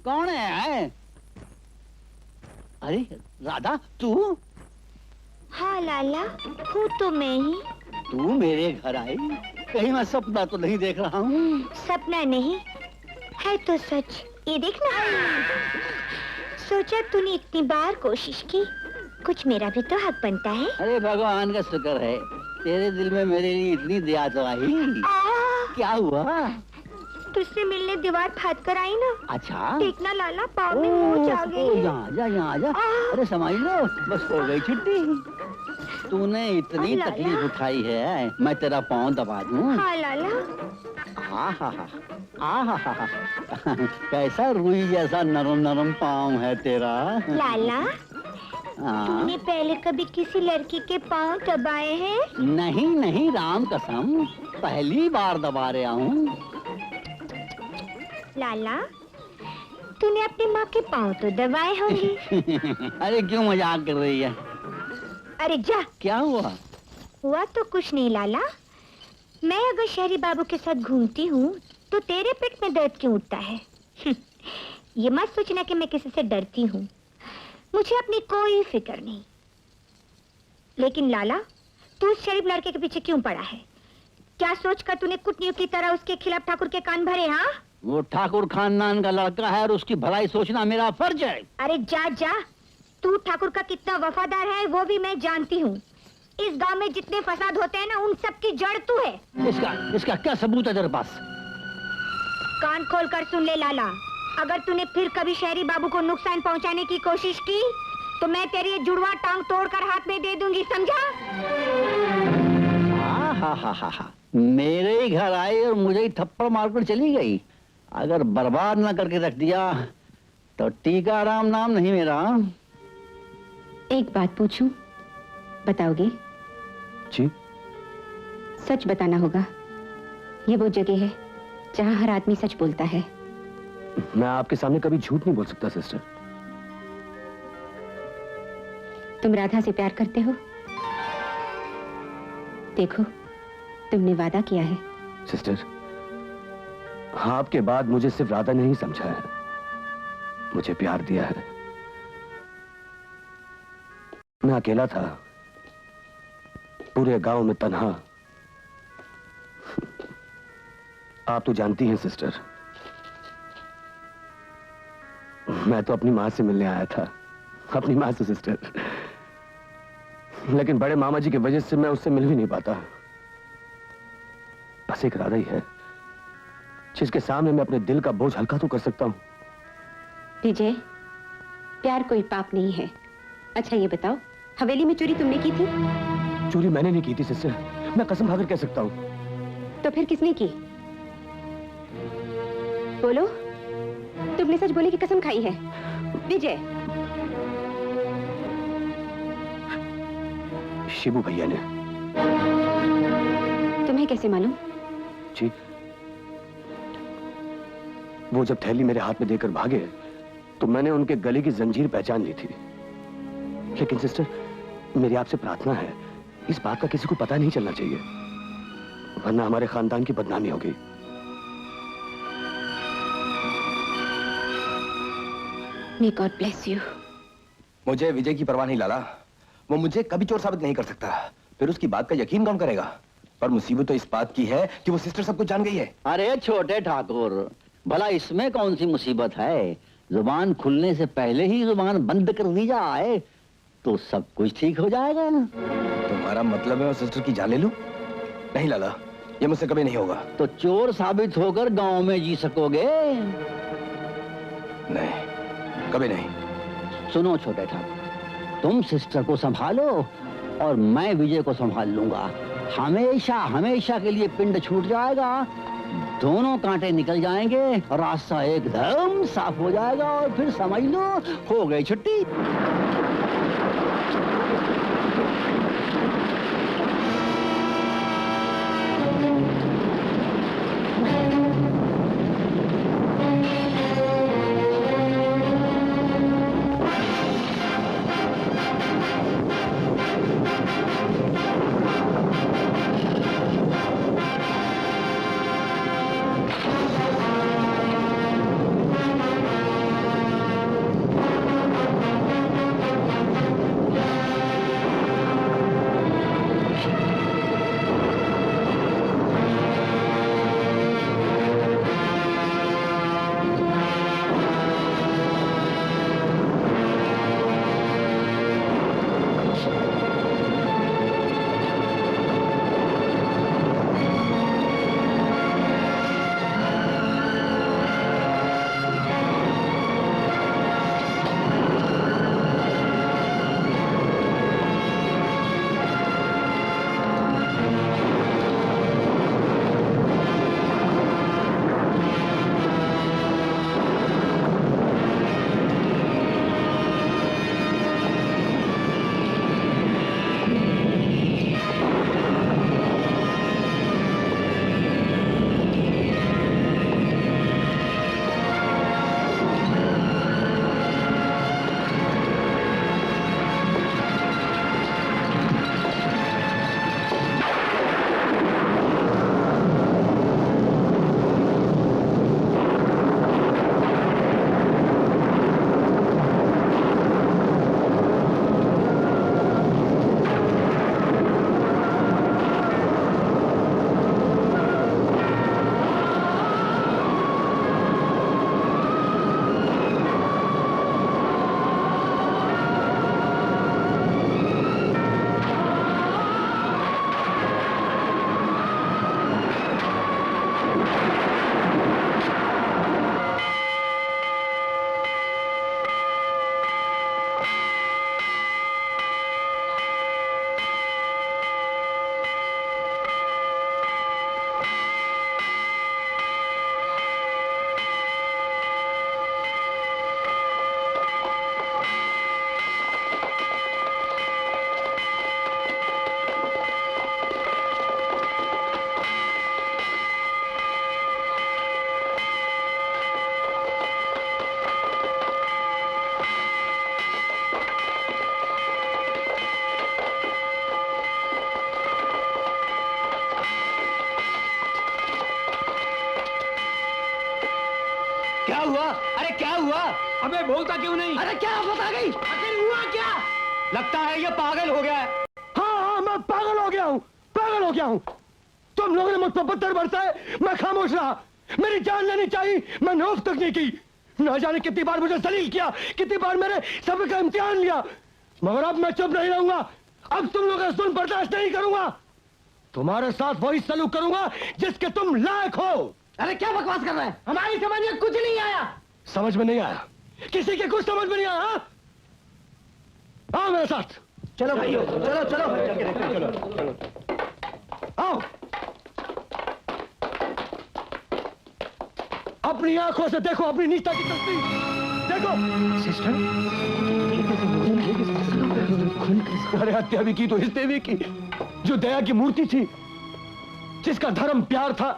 कौन है? अरे राधा, तू? हाँ लाला, हूँ तो मैं ही। तू मेरे घर आई? कहीं मैं सपना तो नहीं देख रहा हूँ? सपना नहीं है तो सच। ये देखना, सोचा तूने इतनी बार कोशिश की, कुछ मेरा भी तो हक बनता है। अरे भगवान का शुक्र है, तेरे दिल में मेरे लिए इतनी दया तो आई। क्या हुआ? तुझसे मिलने दीवार फाड़ कर आई ना। अच्छा, देखना लाला, पाँव में मोच आ गई। यहाँ जा, यहाँ जा। अरे समझ लो, बस हो गई छुट्टी। तूने इतनी तकलीफ उठाई है, मैं तेरा पाँव दबा दूं? हाँ लाला। कैसा रुई जैसा नरम नरम पाँव है तेरा। लाला, तूने पहले कभी किसी लड़की के पाँव दबाए हैं? नहीं नहीं, राम कसम, पहली बार दबा रहा हूँ। लाला, तूने अपनी माँ के पाँव तो दबाए होंगे। अरे क्यों मजाक कर रही है? अरे जा। क्या हुआ? हुआ तो कुछ नहीं लाला। मैं अगर शहरी बाबू के साथ घूमती हूँ तो तेरे पेट में दर्द क्यों उठता है? ये मत सोचना कि मैं किसी से डरती हूँ, मुझे अपनी कोई फिक्र नहीं। लेकिन लाला, तू उस शरीफ लड़के के पीछे क्यों पड़ा है? क्या सोचकर तूने कुटनियों की तरह उसके खिलाफ ठाकुर के कान भरे? हाँ, वो ठाकुर खानदान का लड़का है और उसकी भलाई सोचना मेरा फर्ज है। अरे जा जा, तू ठाकुर का कितना वफादार है वो भी मैं जानती हूँ। इस गांव में जितने फसाद होते हैं ना, उन सब की जड़ तू है। इसका क्या सबूत है तेरे पास? कान खोल कर सुन ले लाला, अगर तूने फिर कभी शहरी बाबू को नुकसान पहुंचाने की कोशिश की तो मैं तेरी ये जुड़वा टांग तोड़कर हाथ में दे दूंगी, समझा? हा। मेरे ही घर आई और मुझे ही थप्पड़ मारकर चली गई। अगर बर्बाद ना करके रख दिया तो टीकाराम नाम नहीं मेरा। एक बात पूछूं, बताओगे? जी। सच बताना होगा। ये वो जगह है जहां हर आदमी सच बोलता है। मैं आपके सामने कभी झूठ नहीं बोल सकता सिस्टर। तुम राधा से प्यार करते हो? देखो, तुमने वादा किया है। सिस्टर, आपके बाद मुझे सिर्फ राधा ने ही समझा है, मुझे प्यार दिया है। मैं अकेला था, पूरे गांव में तन्हा। आप तो जानती हैं सिस्टर, मैं तो अपनी मां से मिलने आया था, अपनी मां से सिस्टर। लेकिन बड़े मामा जी की वजह से मैं उससे मिल भी नहीं पाता। बस एक राधा ही है जिसके सामने मैं अपने दिल का बोझ हल्का तो कर सकता हूं। विजय, प्यार कोई पाप नहीं है। अच्छा ये बताओ, हवेली में चोरी तुमने की थी? चोरी मैंने नहीं की थी सिस्टर, मैं कसम खाकर कह सकता हूं। तो फिर किसने की? बोलो, तुमने सच बोले की कसम खाई है? विजय। शिबू भैया ने। तुम्हें कैसे मालूम? जी, वो जब थैली मेरे हाथ में देकर भागे तो मैंने उनके गले की जंजीर पहचान ली थी। लेकिन सिस्टर, मेरी आपसे प्रार्थना है, इस बात का किसी को पता नहीं चलना चाहिए, वरना हमारे खानदान की बदनामी होगी। May God bless you. मुझे विजय की परवाह नहीं लाला, वो मुझे कभी चोर साबित नहीं कर सकता। फिर उसकी बात का यकीन कौन करेगा? पर मुसीबत तो इस बात की है कि वो सिस्टर सब कुछ जान गई है। अरे छोटे ठाकुर, भला इसमें कौन सी मुसीबत है? जुबान खुलने से पहले ही जुबान बंद कर दी जाए तो सब कुछ ठीक हो जाएगा ना। तुम्हारा मतलब है मैं सिस्टर की जान ले लूं? नहीं लाला, ये मुझसे कभी नहीं होगा। तो चोर साबित होकर गांव में जी सकोगे? नहीं, कभी नहीं। सुनो छोटे ठाकुर, तुम सिस्टर को संभालो और मैं विजय को संभाल लूंगा। हमेशा हमेशा के लिए पिंड छूट जाएगा, दोनों कांटे निकल जाएंगे, रास्ता एकदम साफ हो जाएगा और फिर समझ लो हो गई छुट्टी। क्या हुआ? अरे क्या हुआ? अबे बोलता क्यों नहीं? अरे क्या बता गई? आखिर हुआ क्या? लगता है ये पागल हो गया है। हाँ, मैं पागल हो गया हूँ, पागल हो गया हूँ। तुम लोगों ने मुझ पर पत्थर बरसाए, मैं खामोश रहा। मेरी जान लेनी चाहिए, मैंने औफ तक नहीं की। न जाने कितनी बार मुझे जलील किया, कितनी बार मेरे सब्र का इम्तिहान लिया, मगर अब मैं चुप नहीं रहूंगा। अब तुम लोगों का जुल्म बर्दाश्त नहीं करूंगा। तुम्हारे साथ वही सलूक करूंगा जिसके तुम लायक हो। अरे क्या बकवास कर रहा है? हमारी समझ में कुछ नहीं आया। समझ में नहीं आया? किसी के कुछ समझ में नहीं आया? हाँ? आओ मेरे साथ। चलो भाइयों, चलो चलो। आओ। अपनी आंखों से देखो अपनी नीचा की तस्वीर। देखो अरे हत्या भी की तो इस देवी की जो दया की मूर्ति थी, जिसका धर्म प्यार था,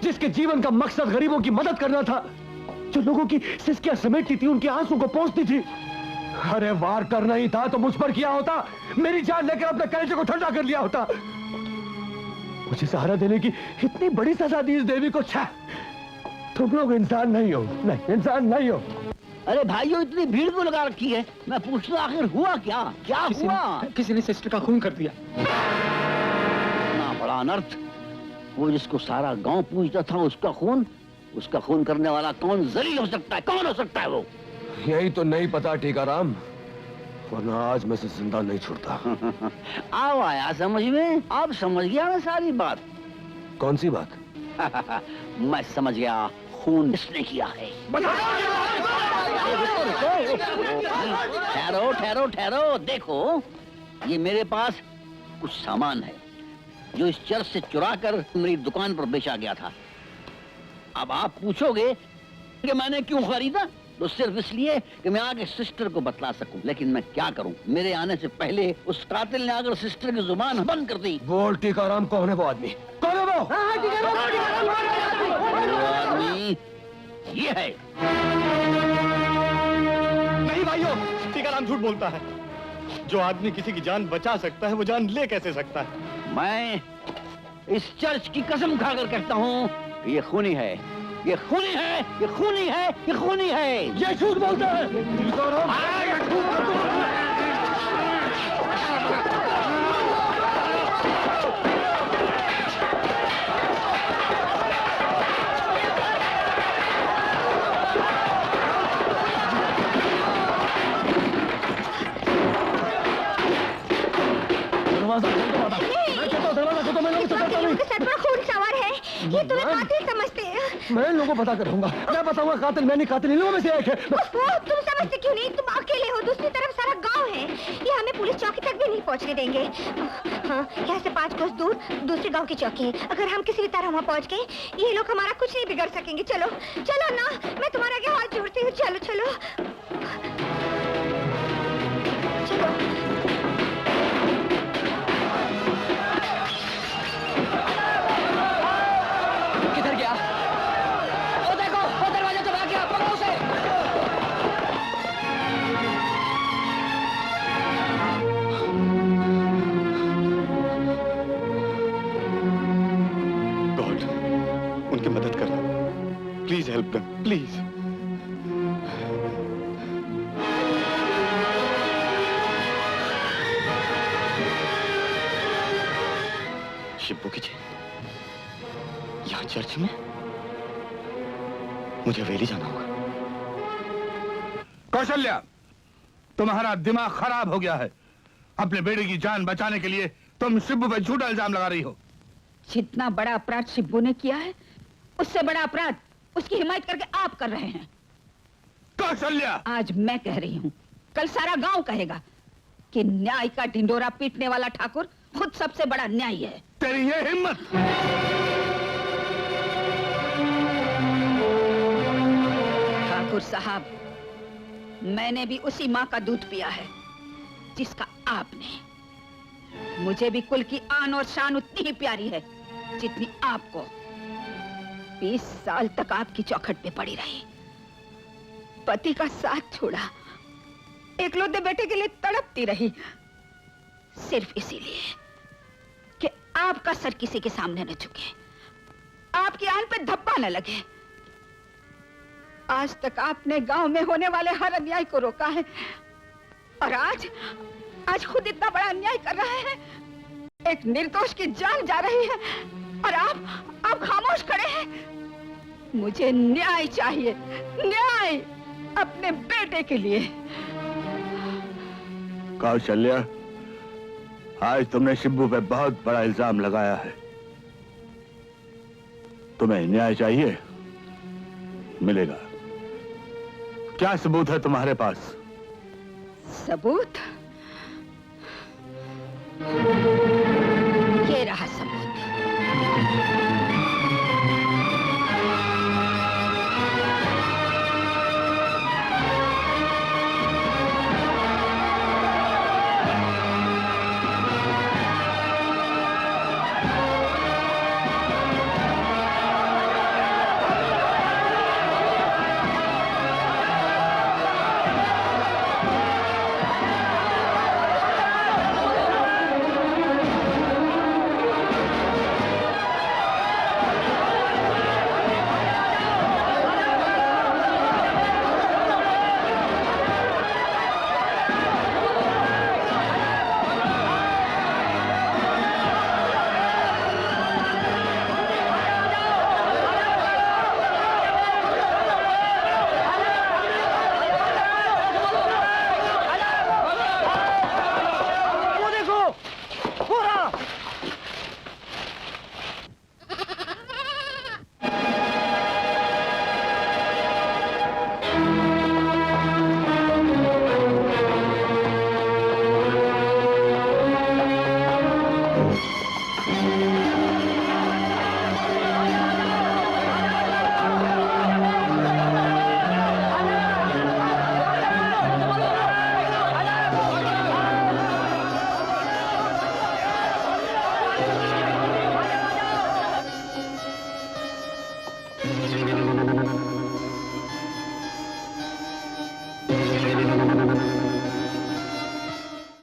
जिसके जीवन का मकसद गरीबों की मदद करना था, जो लोगों की सिसकियां समेटती थी, उनके आंसू को पोंछती थी। अरे वार करना ही था तो मुझ पर किया होता, मेरी जान लेकर अपने कलेजे को ठंडा कर लिया होता। मुझे सहारा देने की इतनी बड़ी सजा दी इस देवी को। छा, तुम लोग इंसान नहीं हो, नहीं इंसान नहीं हो। अरे भाइयों, इतनी भीड़ क्यों लगा रखी है? मैं पूछता आखिर हुआ क्या? क्या हुआ? किसी ने सिस्टर का खून कर दिया। इतना बड़ा अनर्थ। वो जिसको सारा गांव पूजता था उसका खून करने वाला कौन जलील हो सकता है? कौन हो सकता है वो? यही तो नहीं पता टीकाराम, वरना आज मैं से जिंदा नहीं छूटता। आओ आया समझ में। अब समझ गया मैं सारी बात। कौन सी बात? मैं समझ गया, खून किसने किया है। ठहरो ठहरो ठहरो। देखो, ये मेरे पास कुछ सामान है जो इस चर्च से चुरा कर मेरी दुकान पर बेचा गया था। अब आप पूछोगे कि मैंने क्यों खरीदा, तो सिर्फ इसलिए कि मैं आगे सिस्टर को बतला सकूं। लेकिन मैं क्या करूं, मेरे आने से पहले उस कातिल ने आकर सिस्टर की जुबान बंद कर दी। बोल टीकाराम, कौन है वो आदमी? कौन है वो? वो आदमी ये है। नहीं भाइयों, टीकाराम झूठ बोलता है। जो आदमी किसी की जान बचा सकता है वो जान ले कैसे सकता है? मैं इस चर्च की कसम खाकर कहता हूँ, ये खूनी है, ये खूनी है, ये खूनी है, ये खूनी है। ये झूठ बोलता है। सर पर खून सवार है, ये तुम्हें कातिल समझते हैं। मैं लोगों को पता करूंगा, मैं बताऊंगा कातिल मैं नहीं, कातिल इन लोगों में से एक है। तुम समझते क्यों नहीं? तुम अकेले हो, दूसरी तरफ सारा गांव है। ये हमें पुलिस चौकी तक भी नहीं पहुंचने देंगे। हाँ, यहाँ से 5 कोस दूर दूसरे गांव की चौकी है। अगर हम किसी भी तरह वहाँ पहुँच गए, ये लोग हमारा कुछ नहीं बिगड़ सकेंगे। चलो चलो ना, मैं तुम्हारे आगे हाथ जोड़ती हूँ। चलो चलो चलो। किधर गया? वो देखो, वो दरवाजा चला गया, पकड़ो उसे। गॉड, उनकी मदद करना। Please help them, please. Shibbu की जी, यहाँ चर्च में? मुझे हवेली जाना होगा। कौशल्या, तुम्हारा दिमाग खराब हो गया है। अपने बेटे की जान बचाने के लिए तुम शिब्बू पे झूठा इल्जाम लगा रही हो। जितना बड़ा अपराध शिब्बू ने किया है, उससे बड़ा अपराध उसकी हिमायत करके आप कर रहे हैं। कौशल्या, आज मैं कह रही हूँ, कल सारा गांव कहेगा कि न्याय का ढिंडोरा पीटने वाला ठाकुर खुद सबसे बड़ा न्यायी है। तेरी ये हिम्मत! ठाकुर साहब, मैंने भी उसी माँ का दूध पिया है जिसका आपने। मुझे भी कुल की आन और शान उतनी ही प्यारी है जितनी आपको। 20 साल तक आपकी चौखट पे पड़ी रही, पति का साथ छोड़ा, एकलौते बेटे के लिए तड़पती रही, सिर्फ इसीलिए कि आपका सर किसी के सामने न झुके, आपकी आन पे धब्बा न लगे। आज तक आपने गांव में होने वाले हर अन्याय को रोका है और आज खुद इतना बड़ा अन्याय कर रहे हैं। एक निर्दोष की जान जा रही है और आप खामोश खड़े हैं। मुझे न्याय चाहिए, न्याय अपने बेटे के लिए। कौशल्या, आज तुमने शिब्बू पे बहुत बड़ा इल्जाम लगाया है। तुम्हें न्याय चाहिए, मिलेगा। क्या सबूत है तुम्हारे पास? सबूत? ये रहा सबूत।